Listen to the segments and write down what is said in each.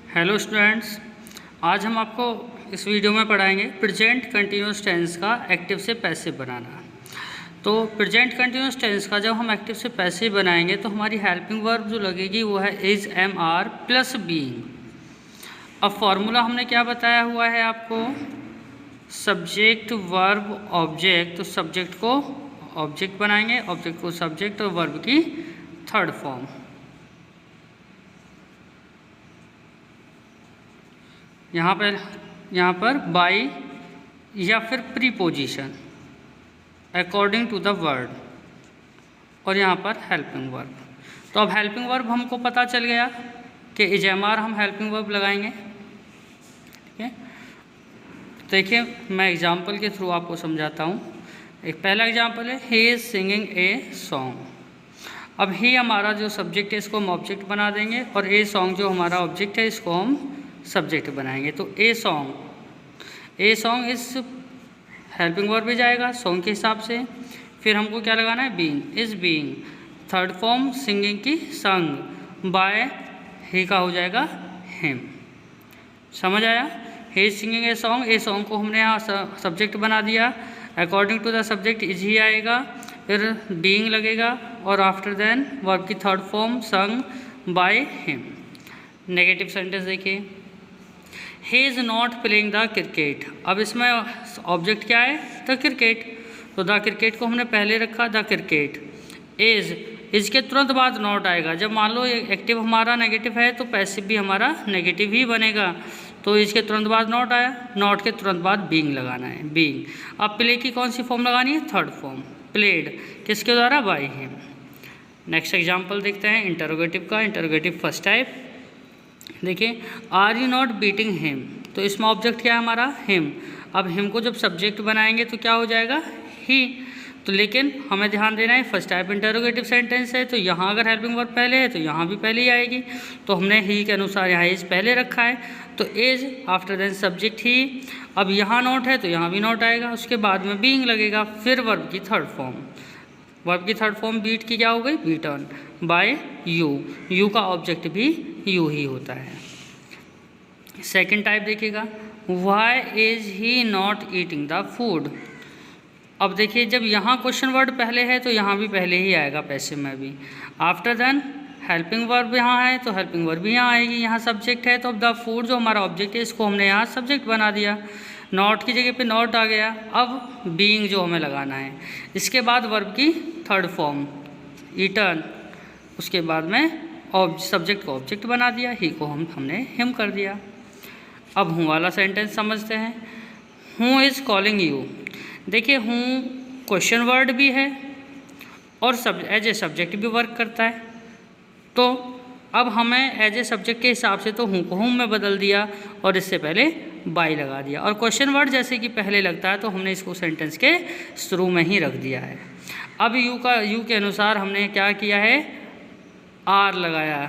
Hello students, आज हम आपको इस वीडियो में पढ़ाएंगे प्रेजेंट कंटिन्यूअस टेंस का एक्टिव से पैसिव बनाना। तो प्रेजेंट कंटिन्यूअस टेंस का जब हम एक्टिव से पैसिव बनाएंगे तो हमारी हेल्पिंग वर्ब जो लगेगी वो है is, am, are plus being. अब फॉर्मूला हमने क्या बताया हुआ है आपको, सब्जेक्ट वर्ब ऑब्जेक्ट। तो सब्जेक्ट को ऑब्जेक्ट बनाएंगे, ऑब्जेक्ट को सब्जेक्ट और वर्ब की थर्ड फॉर्म। यहाँ पर बाई या फिर preposition according to the word, और यहाँ पर हेल्पिंग वर्ब। तो अब हेल्पिंग वर्ब हमको पता चल गया कि इजमार हम हेल्पिंग वर्ब लगाएंगे। ठीक है, देखिए मैं एग्जाम्पल के थ्रू आपको समझाता हूँ। एक पहला एग्जाम्पल है, he is singing a song. अब ही हमारा जो सब्जेक्ट है इसको हम ऑब्जेक्ट बना देंगे, और ए सॉन्ग जो हमारा ऑब्जेक्ट है इसको हम सब्जेक्ट बनाएंगे। तो ए सॉन्ग इस हेल्पिंग वर्ब भी जाएगा सॉन्ग के हिसाब से। फिर हमको क्या लगाना है, being, is being. Third form singing की संग, बाय ही का हो जाएगा हिम। समझ आया, he is singing a song को हमने यहाँ सब्जेक्ट बना दिया। According to the subject is he आएगा, फिर बीइंग लगेगा, और आफ्टर देन वर्ब की third form sung by him. Negative sentence देखिए, he is not playing the cricket. अब इसमें ऑब्जेक्ट क्या है, द क्रिकेट। तो द क्रिकेट को हमने पहले रखा, द क्रिकेट। इज़ के तुरंत बाद नॉट आएगा। जब मान लो एक्टिव हमारा नेगेटिव है तो पैसिव भी हमारा नेगेटिव ही बनेगा। तो इसके तुरंत बाद नॉट आया, नॉट के तुरंत बाद बीइंग लगाना है, बीइंग। अब प्ले की कौन सी फॉर्म लगानी है, थर्ड फॉर्म, प्लेड, किसके द्वारा, बाय हिम। नेक्स्ट एग्जाम्पल देखते हैं इंटरोगेटिव का। इंटरोगेटिव फर्स्ट टाइप देखिए, are you not beating him. तो इसमें ऑब्जेक्ट क्या है हमारा, हिम। अब हिम को जब सब्जेक्ट बनाएंगे तो क्या हो जाएगा, ही। तो लेकिन हमें ध्यान देना है, फर्स्ट टाइप इंटरोगेटिव सेंटेंस है तो यहाँ अगर हेल्पिंग वर्ब पहले है तो यहाँ भी पहले ही आएगी। तो हमने ही के अनुसार यहाँ इज पहले रखा है, तो इज आफ्टर देन सब्जेक्ट ही। अब यहाँ नॉट है तो यहाँ भी नॉट आएगा, उसके बाद में बीइंग लगेगा, फिर वर्ब की थर्ड फॉर्म। वर्ब की थर्ड फॉर्म बीट की क्या हो गई, बीटन बाय यू का ऑब्जेक्ट भी यू ही होता है। सेकंड टाइप देखिएगा, why is he not eating the food. अब देखिए जब यहाँ क्वेश्चन वर्ड पहले है तो यहाँ भी पहले ही आएगा, पैसिव में भी। आफ्टर देन हेल्पिंग वर्ब यहाँ है तो हेल्पिंग वर्ब भी यहाँ आएगी। यहाँ सब्जेक्ट है तो अब द फूड जो हमारा ऑब्जेक्ट है इसको हमने यहाँ सब्जेक्ट बना दिया, नॉट की जगह पे नॉट आ गया। अब बीइंग जो हमें लगाना है, इसके बाद वर्ब की थर्ड फॉर्म ईटन, उसके बाद में सब्जेक्ट को ऑब्जेक्ट बना दिया, ही को हमने हिम कर दिया। अब हूँ वाला सेंटेंस समझते हैं। हूँ इज़ कॉलिंग यू। देखिए हूँ क्वेश्चन वर्ड भी है और एज ए सब्जेक्ट भी वर्क करता है। तो अब हमें एज ए सब्जेक्ट के हिसाब से तो हूँ को हूँ में बदल दिया और इससे पहले बाई लगा दिया, और क्वेश्चन वर्ड जैसे कि पहले लगता है तो हमने इसको सेंटेंस के शुरू में ही रख दिया है। अब यू के अनुसार हमने क्या किया है, आर लगाया,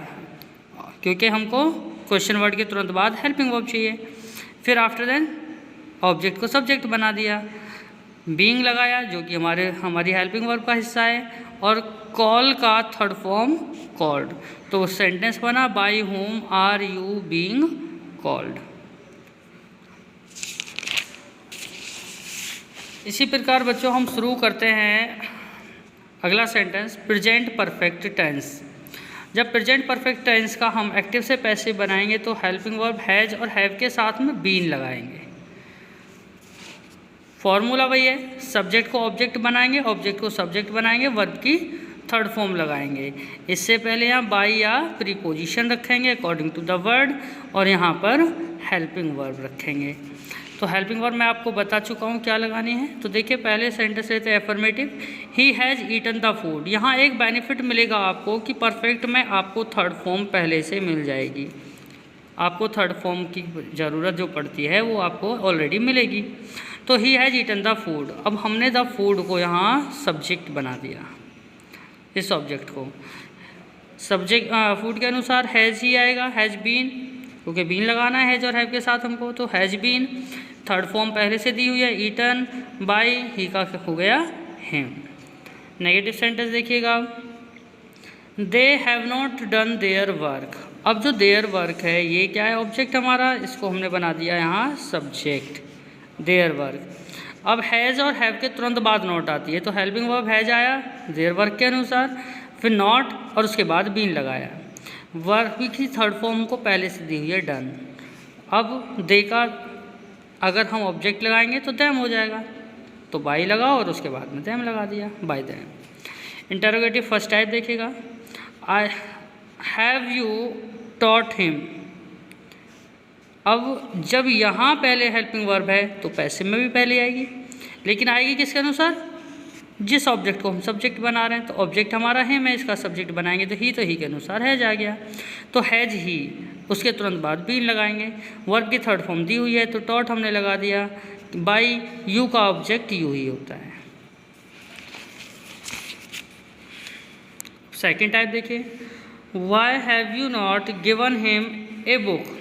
क्योंकि हमको क्वेश्चन वर्ड के तुरंत बाद हेल्पिंग वर्ब चाहिए। फिर आफ्टर देन ऑब्जेक्ट को सब्जेक्ट बना दिया, बीइंग लगाया जो कि हमारी हेल्पिंग वर्ब का हिस्सा है, और कॉल का थर्ड फॉर्म कॉल्ड। तो सेंटेंस बना, by whom are you being called. इसी प्रकार बच्चों हम शुरू करते हैं अगला सेंटेंस, प्रेजेंट परफेक्ट टेंस। जब प्रेजेंट परफेक्ट टेंस का हम एक्टिव से पैसिव बनाएंगे तो हेल्पिंग वर्ब हैज और हैव के साथ में बीन लगाएंगे। फॉर्मूला वही है, सब्जेक्ट को ऑब्जेक्ट बनाएंगे, ऑब्जेक्ट को सब्जेक्ट बनाएंगे, वर्ब की थर्ड फॉर्म लगाएंगे। इससे पहले यहाँ बाई या प्रीपोजिशन रखेंगे अकॉर्डिंग टू द वर्ड, और यहाँ पर हेल्पिंग वर्ब रखेंगे। तो हेल्पिंग वर्ब मैं आपको बता चुका हूँ क्या लगानी है। तो देखिए पहले सेंटेंस रहते हैं affirmative, he has eaten the food. यहाँ एक बेनिफिट मिलेगा आपको कि परफेक्ट में आपको थर्ड फॉर्म पहले से मिल जाएगी। आपको थर्ड फॉर्म की ज़रूरत जो पड़ती है वो आपको ऑलरेडी मिलेगी। तो he has eaten the food, अब हमने द फूड को यहाँ सब्जेक्ट बना दिया, इस ऑब्जेक्ट को सब्जेक्ट फूड के अनुसार हैज़ ही आएगा, हैज़ बीन, क्योंकि बीन लगाना है हैज़ और हैव के साथ हमको। तो हैज़ बीन थर्ड फॉर्म पहले से दी हुई है, ईटन बाय ही का हो गया हिम। नेगेटिव सेंटेंस देखिएगा, they have not done their work. अब जो देयर वर्क है ये क्या है, ऑब्जेक्ट हमारा, इसको हमने बना दिया यहाँ सब्जेक्ट, देयर वर्क। अब हैज़ और हैव के तुरंत बाद नॉट आती है, तो हेल्पिंग वर्ब हैज़ आया देयर वर्क के अनुसार, फिर नॉट और उसके बाद बीन लगाया। वर्क की थर्ड फॉर्म को पहले से दी हुई है डन। अब दे का अगर हम ऑब्जेक्ट लगाएंगे तो दैम हो जाएगा, तो बाई लगाओ और उसके बाद में दैम लगा दिया, by them. Interrogative first type देखिएगा, I have you taught him. अब जब यहाँ पहले हेल्पिंग वर्ब है तो पैसिव में भी पहले आएगी, लेकिन आएगी किसके अनुसार, जिस ऑब्जेक्ट को हम सब्जेक्ट बना रहे हैं। तो ऑब्जेक्ट हमारा हिम है, इसका सब्जेक्ट बनाएंगे तो ही के अनुसार हैज आ गया, तो हैज ही, उसके तुरंत बाद बीन लगाएंगे। वर्ब की थर्ड फॉर्म दी हुई है तो टॉट हमने लगा दिया, बाई यू का ऑब्जेक्ट यू ही होता है। सेकेंड टाइप देखिए, why have you not given him a book.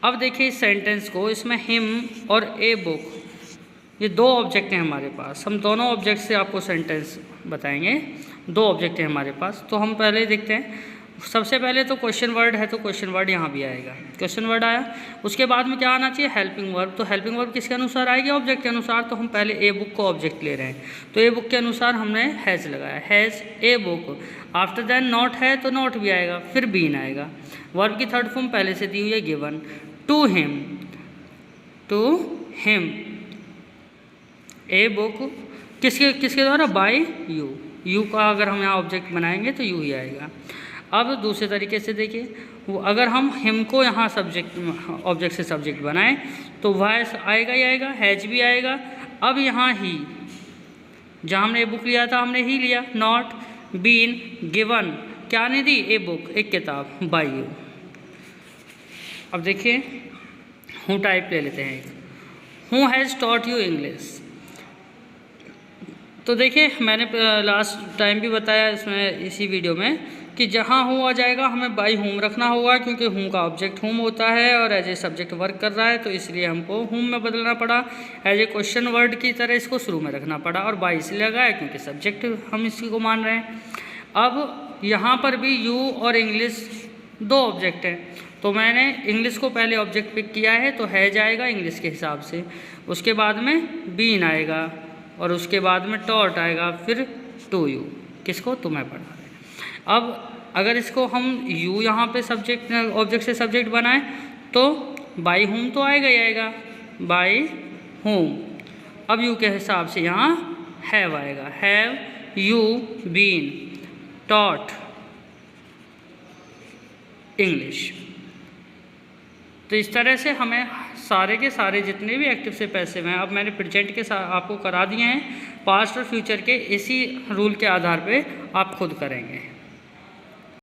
अब देखिए इस सेंटेंस को, इसमें हिम और ए बुक ये दो ऑब्जेक्ट हैं हमारे पास, हम दोनों ऑब्जेक्ट से आपको सेंटेंस बताएंगे। दो ऑब्जेक्ट हैं हमारे पास, तो हम पहले देखते हैं। सबसे पहले तो क्वेश्चन वर्ड है, तो क्वेश्चन वर्ड यहाँ भी आएगा, क्वेश्चन वर्ड आया। उसके बाद में क्या आना चाहिए, हेल्पिंग वर्ब। तो हेल्पिंग वर्ब किसके अनुसार आएगी, ऑब्जेक्ट के अनुसार। तो हम पहले ए बुक को ऑब्जेक्ट ले रहे हैं, तो ए बुक के अनुसार हमने हैज़ लगाया, has a book. After than not है तो नॉट भी आएगा, फिर बीन आएगा। वर्ब की थर्ड फॉर्म पहले से दी हुई है given, to him, to him a book किसके किसके द्वारा, बाय यू। यू का अगर हम यहाँ ऑब्जेक्ट बनाएंगे तो यू ही आएगा। अब दूसरे तरीके से देखिए, अगर हम हिम को यहाँ सब्जेक्ट ऑब्जेक्ट से सब्जेक्ट बनाएं तो वह आएगा ही आएगा, हैज भी आएगा। अब यहाँ ही, जहाँ हमने ए बुक लिया था हमने ही लिया, नॉट, बीन, गिवन, क्या नहीं दी, ए बुक, एक किताब, बाय यू। अब देखिए हूँ टाइप ले लेते हैं, हूँ हैज़ टॉट यू इंग्लिश। तो देखिए मैंने लास्ट टाइम भी बताया इसमें, इसी वीडियो में, कि जहाँ हूँ आ जाएगा हमें बाई होम रखना होगा, क्योंकि हूँ का ऑब्जेक्ट होम होता है और एज ए सब्जेक्ट वर्क कर रहा है, तो इसलिए हमको होम में बदलना पड़ा। एज ए क्वेश्चन वर्ड की तरह इसको शुरू में रखना पड़ा, और बाई इसलिए लगाया क्योंकि सब्जेक्ट हम इसी को मान रहे हैं। अब यहाँ पर भी यू और इंग्लिश दो ऑब्जेक्ट हैं, तो मैंने इंग्लिश को पहले ऑब्जेक्ट पिक किया है, तो है जाएगा इंग्लिश के हिसाब से, उसके बाद में बीन आएगा और उसके बाद में टॉट आएगा, फिर टू यू, किसको, तुम्हें पढ़ा रहे। अब अगर इसको हम यू यहाँ पे सब्जेक्ट ऑब्जेक्ट से सब्जेक्ट बनाएं तो बाई होम तो आएगा ही आएगा, बाई होम। अब यू के हिसाब से यहाँ हैव आएगा, have you been taught English. तो इस तरह से हमें सारे के सारे जितने भी एक्टिव से पैसिव हैं, अब मैंने प्रेजेंट के साथ आपको करा दिए हैं, पास्ट और फ्यूचर के इसी रूल के आधार पे आप खुद करेंगे।